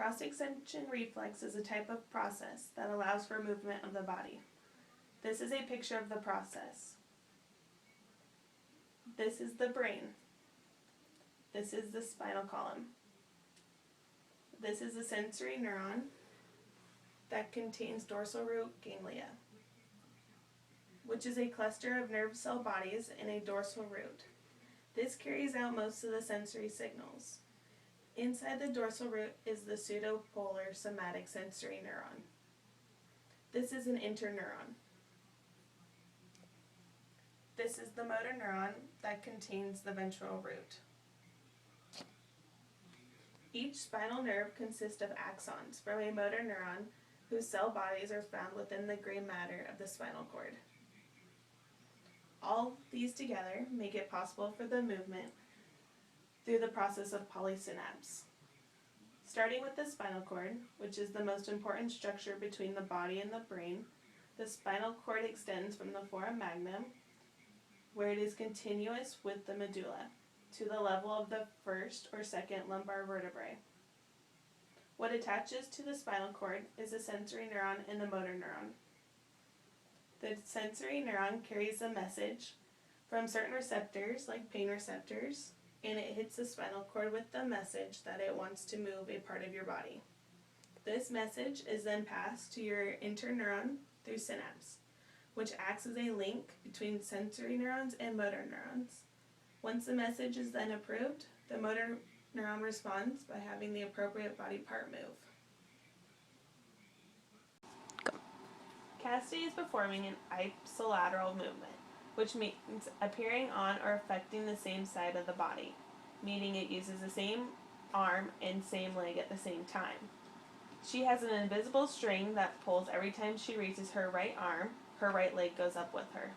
Cross-extension reflex is a type of process that allows for movement of the body. This is a picture of the process. This is the brain. This is the spinal column. This is a sensory neuron that contains dorsal root ganglia, which is a cluster of nerve cell bodies in a dorsal root. This carries out most of the sensory signals. Inside the dorsal root is the pseudopolar somatic sensory neuron. This is an interneuron. This is the motor neuron that contains the ventral root. Each spinal nerve consists of axons from a motor neuron whose cell bodies are found within the gray matter of the spinal cord. All these together make it possible for the movement through the process of polysynapse. Starting with the spinal cord, which is the most important structure between the body and the brain, the spinal cord extends from the foramen magnum, where it is continuous with the medulla, to the level of the first or second lumbar vertebrae. What attaches to the spinal cord is the sensory neuron and the motor neuron. The sensory neuron carries a message from certain receptors, like pain receptors, and it hits the spinal cord with the message that it wants to move a part of your body. This message is then passed to your interneuron through synapse, which acts as a link between sensory neurons and motor neurons. Once the message is then approved, the motor neuron responds by having the appropriate body part move. Cassidy is performing an ipsilateral movement, which means appearing on or affecting the same side of the body, meaning it uses the same arm and same leg at the same time. She has an invisible string that pulls every time she raises her right arm, her right leg goes up with her.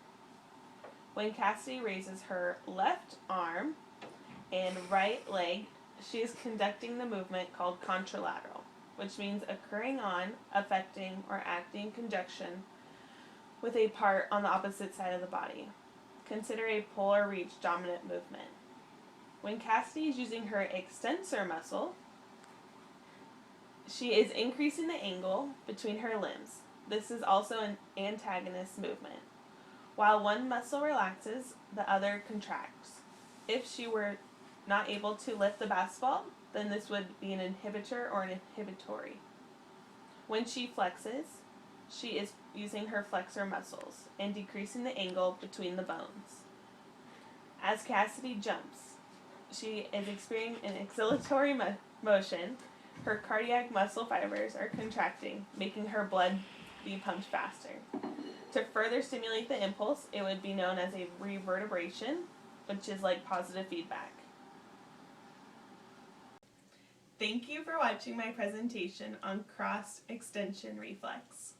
When Cassidy raises her left arm and right leg, she is conducting the movement called contralateral, which means occurring on, affecting, or acting in conjunction with a part on the opposite side of the body. Consider a pull or reach dominant movement. When Cassidy is using her extensor muscle, she is increasing the angle between her limbs. This is also an antagonist movement. While one muscle relaxes, the other contracts. If she were not able to lift the basketball, then this would be an inhibitor or an inhibitory. When she flexes, she is using her flexor muscles and decreasing the angle between the bones. As Cassidy jumps, she is experiencing an exhalatory motion. Her cardiac muscle fibers are contracting, making her blood be pumped faster. To further stimulate the impulse, it would be known as a reverberation, which is like positive feedback. Thank you for watching my presentation on cross-extension reflex.